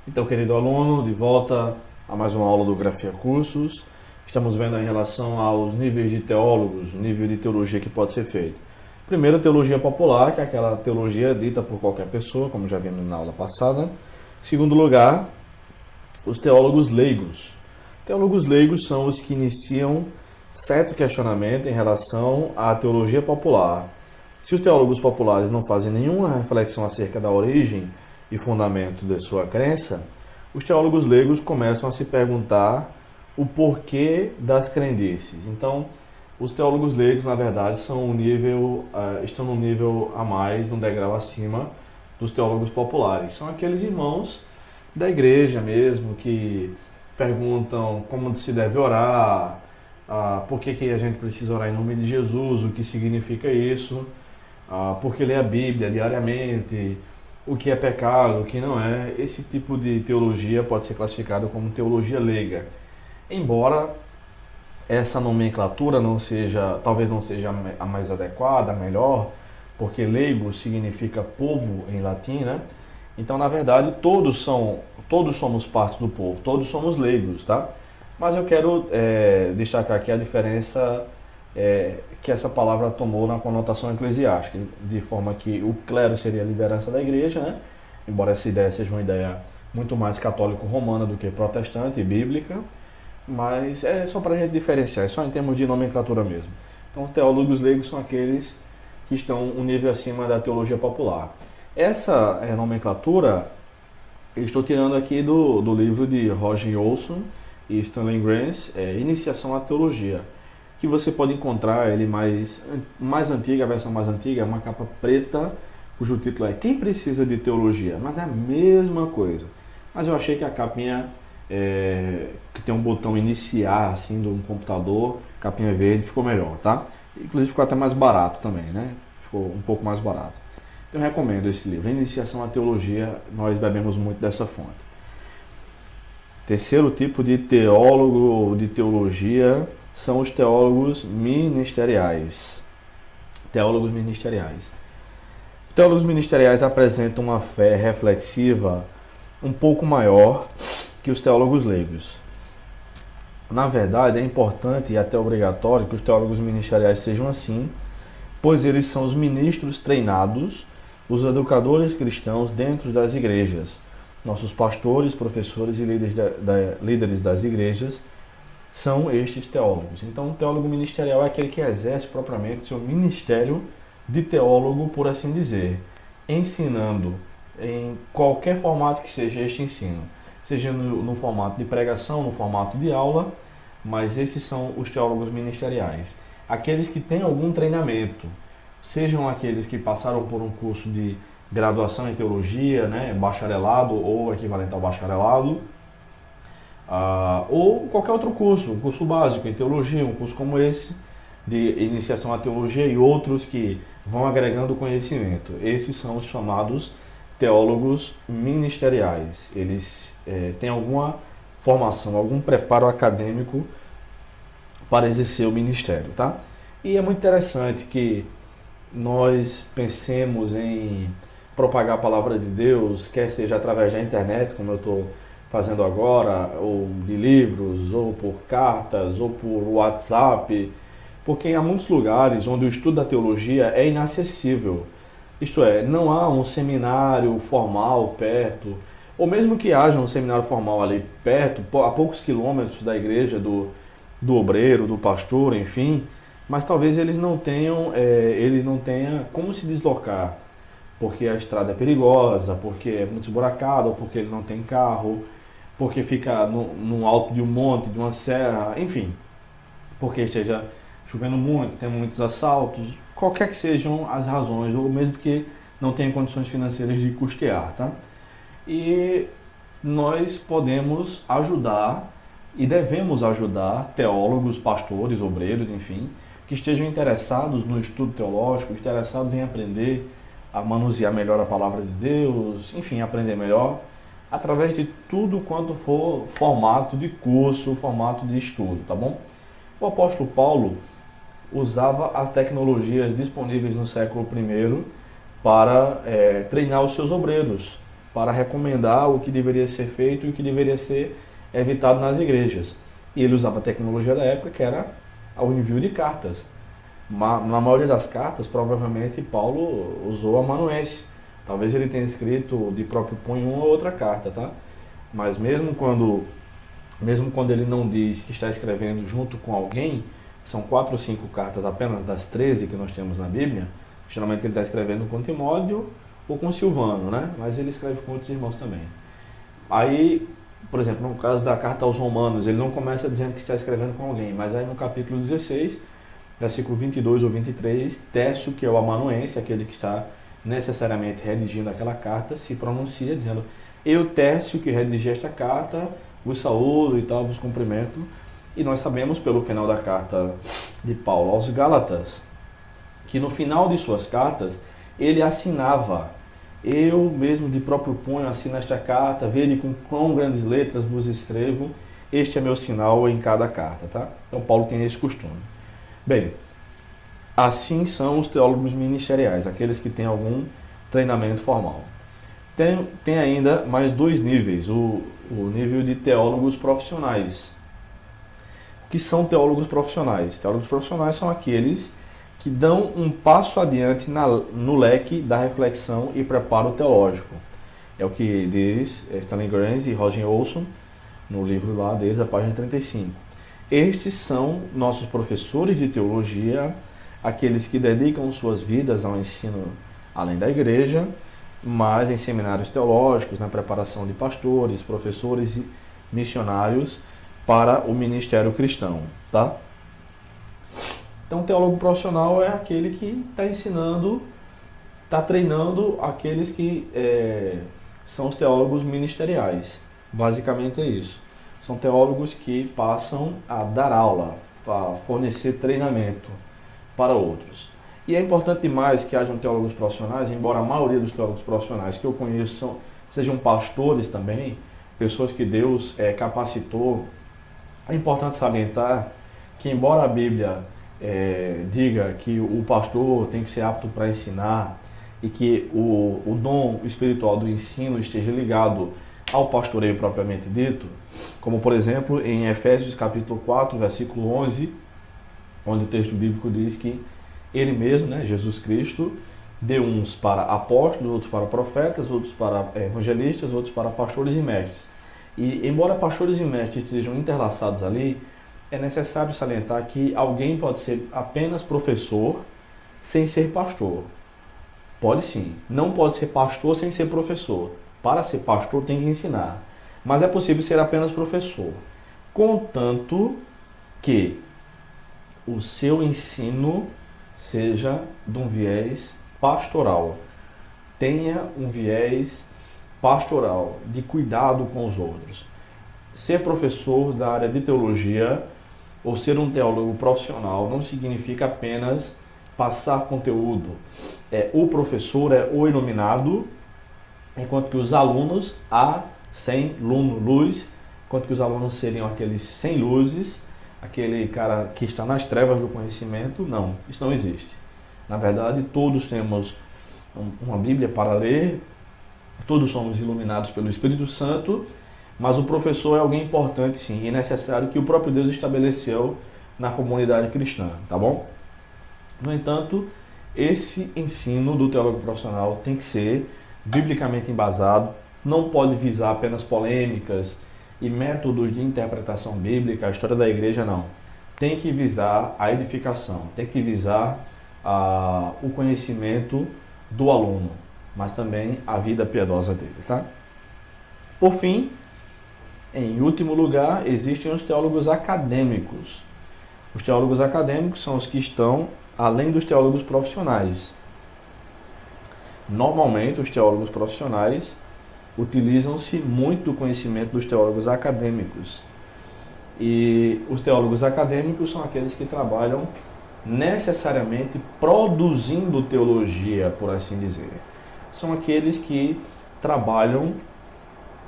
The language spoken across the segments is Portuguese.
Então, querido aluno, de volta a mais uma aula do Grafia Cursos. Estamos vendo em relação aos níveis de teólogos, o nível de teologia que pode ser feito. Primeiro, a teologia popular, que é aquela teologia dita por qualquer pessoa, como já vimos na aula passada. Segundo lugar, os teólogos leigos. Teólogos leigos são os que iniciam certo questionamento em relação à teologia popular. Se os teólogos populares não fazem nenhuma reflexão acerca da origem e fundamento de sua crença, os teólogos leigos começam a se perguntar o porquê das crendices. Então, os teólogos leigos, na verdade, estão num nível a mais, num degrau acima dos teólogos populares. São aqueles irmãos da igreja mesmo que perguntam como se deve orar, por que a gente precisa orar em nome de Jesus, o que significa isso, por que ler a Bíblia diariamente, o que é pecado, o que não é. Esse tipo de teologia pode ser classificado como teologia leiga. Embora essa nomenclatura talvez não seja a mais adequada, a melhor, porque leigo significa povo em latim, né? Então, na verdade, todos somos parte do povo, todos somos leigos, tá? Mas eu quero destacar aqui a diferença que essa palavra tomou na conotação eclesiástica, de forma que o clero seria a liderança da igreja, né? Embora essa ideia seja uma ideia muito mais católico-romana do que protestante e bíblica, mas é só para a gente diferenciar, é só em termos de nomenclatura mesmo. Então, os teólogos leigos são aqueles que estão um nível acima da teologia popular. Essa nomenclatura eu estou tirando aqui do livro de Roger Olson e Stanley Grenz, Iniciação à Teologia, que você pode encontrar ele mais antiga, a versão mais antiga, é uma capa preta, cujo título é Quem Precisa de Teologia? Mas é a mesma coisa. Mas eu achei que a capinha, que tem um botão iniciar, assim, de um computador, capinha verde, ficou melhor, tá? Inclusive ficou até mais barato também, né? Ficou um pouco mais barato. Então eu recomendo esse livro, Iniciação à Teologia, nós bebemos muito dessa fonte. Terceiro tipo de teólogo ou de teologia são os teólogos ministeriais. Teólogos ministeriais. Teólogos ministeriais apresentam uma fé reflexiva um pouco maior que os teólogos leigos. Na verdade, é importante e até obrigatório que os teólogos ministeriais sejam assim, pois eles são os ministros treinados, os educadores cristãos dentro das igrejas. Nossos pastores, professores e líderes das igrejas são estes teólogos. Então, o teólogo ministerial é aquele que exerce propriamente seu ministério de teólogo, por assim dizer, ensinando em qualquer formato que seja este ensino, seja no formato de pregação, no formato de aula, mas esses são os teólogos ministeriais. Aqueles que têm algum treinamento, sejam aqueles que passaram por um curso de graduação em teologia, né, bacharelado ou equivalente ao bacharelado, ou qualquer outro curso, um curso básico em teologia, um curso como esse, de iniciação à teologia e outros que vão agregando conhecimento. Esses são os chamados teólogos ministeriais. Eles têm alguma formação, algum preparo acadêmico para exercer o ministério, tá? E é muito interessante que nós pensemos em propagar a palavra de Deus, quer seja através da internet, como eu estou fazendo agora, ou de livros, ou por cartas, ou por WhatsApp, porque há muitos lugares onde o estudo da teologia é inacessível. Isto é, não há um seminário formal perto, ou mesmo que haja um seminário formal ali perto, a poucos quilômetros da igreja, do obreiro, do pastor, enfim, mas talvez ele não tenha como se deslocar, porque a estrada é perigosa, porque é muito esburacada, ou porque ele não tem carro, porque fica no alto de um monte, de uma serra, enfim, porque esteja chovendo muito, tem muitos assaltos, qualquer que sejam as razões, ou mesmo que não tenha condições financeiras de custear, tá? E nós podemos ajudar e devemos ajudar teólogos, pastores, obreiros, enfim, que estejam interessados no estudo teológico, interessados em aprender a manusear melhor a palavra de Deus, enfim, aprender melhor, através de tudo quanto for formato de curso, formato de estudo, tá bom? O apóstolo Paulo usava as tecnologias disponíveis no século I para treinar os seus obreiros. para recomendar o que deveria ser feito e o que deveria ser evitado nas igrejas. E ele usava a tecnologia da época, que era o envio de cartas. Na maioria das cartas, provavelmente, Paulo usou amanuense. Talvez ele tenha escrito de próprio punho uma ou outra carta, tá? Mas mesmo quando ele não diz que está escrevendo junto com alguém, são 4 ou 5 cartas apenas das 13 que nós temos na Bíblia. Geralmente ele está escrevendo com Timóteo ou com Silvano, né? Mas ele escreve com outros irmãos também. Aí, por exemplo, no caso da carta aos Romanos, ele não começa dizendo que está escrevendo com alguém, mas aí no capítulo 16, versículo 22 ou 23, Tércio, que é o amanuense, aquele que está necessariamente redigindo aquela carta, se pronuncia dizendo: eu, Tércio, que redigi esta carta, vos saúdo e tal, vos cumprimento. E nós sabemos pelo final da carta de Paulo aos Gálatas, que no final de suas cartas, ele assinava: eu mesmo de próprio punho assino esta carta, vede com quão grandes letras vos escrevo, este é meu sinal em cada carta, tá? Então Paulo tem esse costume. Bem, assim são os teólogos ministeriais, aqueles que têm algum treinamento formal. Tem ainda mais 2 níveis, o nível de teólogos profissionais. O que são teólogos profissionais? Teólogos profissionais são aqueles que dão um passo adiante no leque da reflexão e preparo teológico. É o que diz Stanley Granz e Roger Olson no livro lá deles, a página 35. Estes são nossos professores de teologia, aqueles que dedicam suas vidas ao ensino além da igreja, mas em seminários teológicos, na preparação de pastores, professores e missionários para o ministério cristão, tá? Então, o teólogo profissional é aquele que está ensinando, está treinando aqueles que são os teólogos ministeriais. Basicamente é isso. São teólogos que passam a dar aula, a fornecer treinamento para outros. E é importante demais que hajam teólogos profissionais, embora a maioria dos teólogos profissionais que eu conheço sejam pastores também, pessoas que Deus capacitou. É importante salientar que, embora a Bíblia diga que o pastor tem que ser apto para ensinar e que o dom espiritual do ensino esteja ligado ao pastoreio propriamente dito, como por exemplo em Efésios capítulo 4, versículo 11, onde o texto bíblico diz que ele mesmo, né, Jesus Cristo, deu uns para apóstolos, outros para profetas, outros para evangelistas, outros para pastores e mestres. E embora pastores e mestres estejam interlaçados ali, é necessário salientar que alguém pode ser apenas professor sem ser pastor. Pode sim. Não pode ser pastor sem ser professor. Para ser pastor tem que ensinar. Mas é possível ser apenas professor, contanto que o seu ensino seja de um viés pastoral. Tenha um viés pastoral, de cuidado com os outros. Ser professor da área de teologia ou ser um teólogo profissional não significa apenas passar conteúdo. O professor é o iluminado, enquanto que os alunos, sem luz, enquanto que os alunos seriam aqueles sem luzes, aquele cara que está nas trevas do conhecimento. Não, isso não existe. Na verdade, todos temos uma Bíblia para ler, todos somos iluminados pelo Espírito Santo, mas o professor é alguém importante sim, e necessário, que o próprio Deus estabeleceu na comunidade cristã, tá bom? No entanto, esse ensino do teólogo profissional tem que ser biblicamente embasado, não pode visar apenas polêmicas e métodos de interpretação bíblica, a história da igreja, não. Tem que visar a edificação, tem que visar o conhecimento do aluno, mas também a vida piedosa dele, tá? Por fim, em último lugar, existem os teólogos acadêmicos. Os teólogos acadêmicos são os que estão além dos teólogos profissionais. Normalmente, os teólogos profissionais utilizam-se muito do conhecimento dos teólogos acadêmicos. E os teólogos acadêmicos são aqueles que trabalham necessariamente produzindo teologia, por assim dizer. São aqueles que trabalham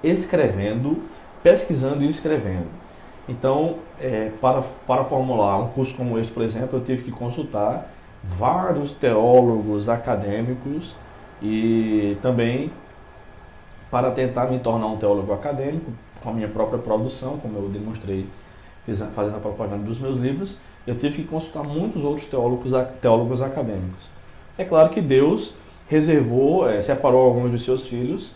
escrevendo, pesquisando e escrevendo. Então, para formular um curso como este, por exemplo, eu tive que consultar vários teólogos acadêmicos e também para tentar me tornar um teólogo acadêmico, com a minha própria produção, como eu demonstrei fazendo a propaganda dos meus livros, eu tive que consultar muitos outros teólogos acadêmicos. É claro que Deus reservou, separou alguns dos seus filhos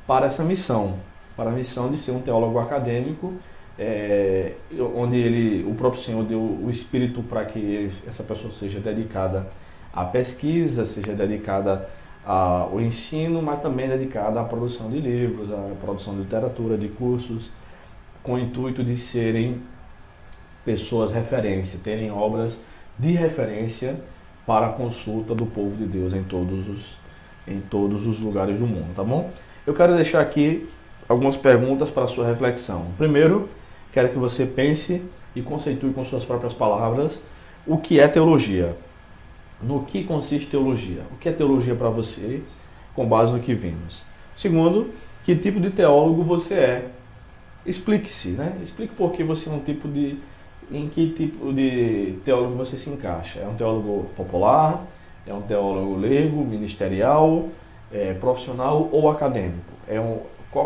para essa missão, para a missão de ser um teólogo acadêmico, onde o próprio Senhor deu o Espírito para que essa pessoa seja dedicada à pesquisa, seja dedicada ao ensino, mas também dedicada à produção de livros, à produção de literatura, de cursos, com o intuito de serem pessoas referência, terem obras de referência para a consulta do povo de Deus em todos os lugares do mundo, tá bom? Eu quero deixar aqui algumas perguntas para a sua reflexão. Primeiro, quero que você pense e conceitue com suas próprias palavras o que é teologia. No que consiste teologia? O que é teologia para você, com base no que vimos? Segundo, que tipo de teólogo você é? Explique-se, né? Explique por que você é em que tipo de teólogo você se encaixa. É um teólogo popular? É um teólogo leigo, ministerial, profissional ou acadêmico?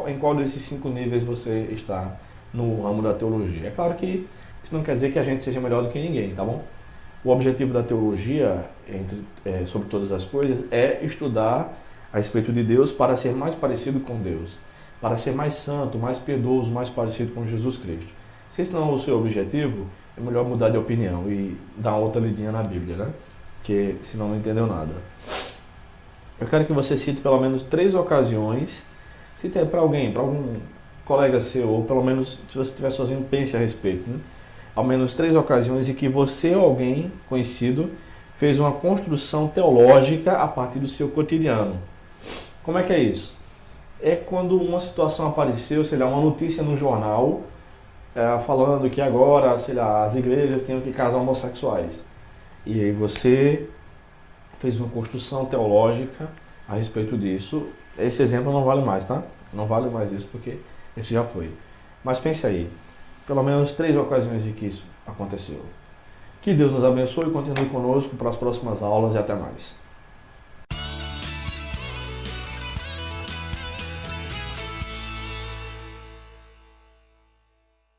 Em qual desses 5 níveis você está no ramo da teologia? É claro que isso não quer dizer que a gente seja melhor do que ninguém, tá bom? O objetivo da teologia, sobre todas as coisas, é estudar a respeito de Deus para ser mais parecido com Deus, para ser mais santo, mais piedoso, mais parecido com Jesus Cristo. Se esse não é o seu objetivo, é melhor mudar de opinião e dar outra lidinha na Bíblia, né? Porque senão não entendeu nada. Eu quero que você cite pelo menos 3 ocasiões, cite para alguém, para algum colega seu, ou pelo menos, se você estiver sozinho, pense a respeito, né? Ao menos 3 ocasiões em que você ou alguém conhecido fez uma construção teológica a partir do seu cotidiano. Como é que é isso? É quando uma situação apareceu, sei lá, uma notícia no jornal, falando que agora, sei lá, as igrejas têm que casar homossexuais. E aí você fez uma construção teológica a respeito disso. Esse exemplo não vale mais, tá? Não vale mais isso porque esse já foi. Mas pense aí. Pelo menos 3 ocasiões em que isso aconteceu. Que Deus nos abençoe e continue conosco para as próximas aulas e até mais.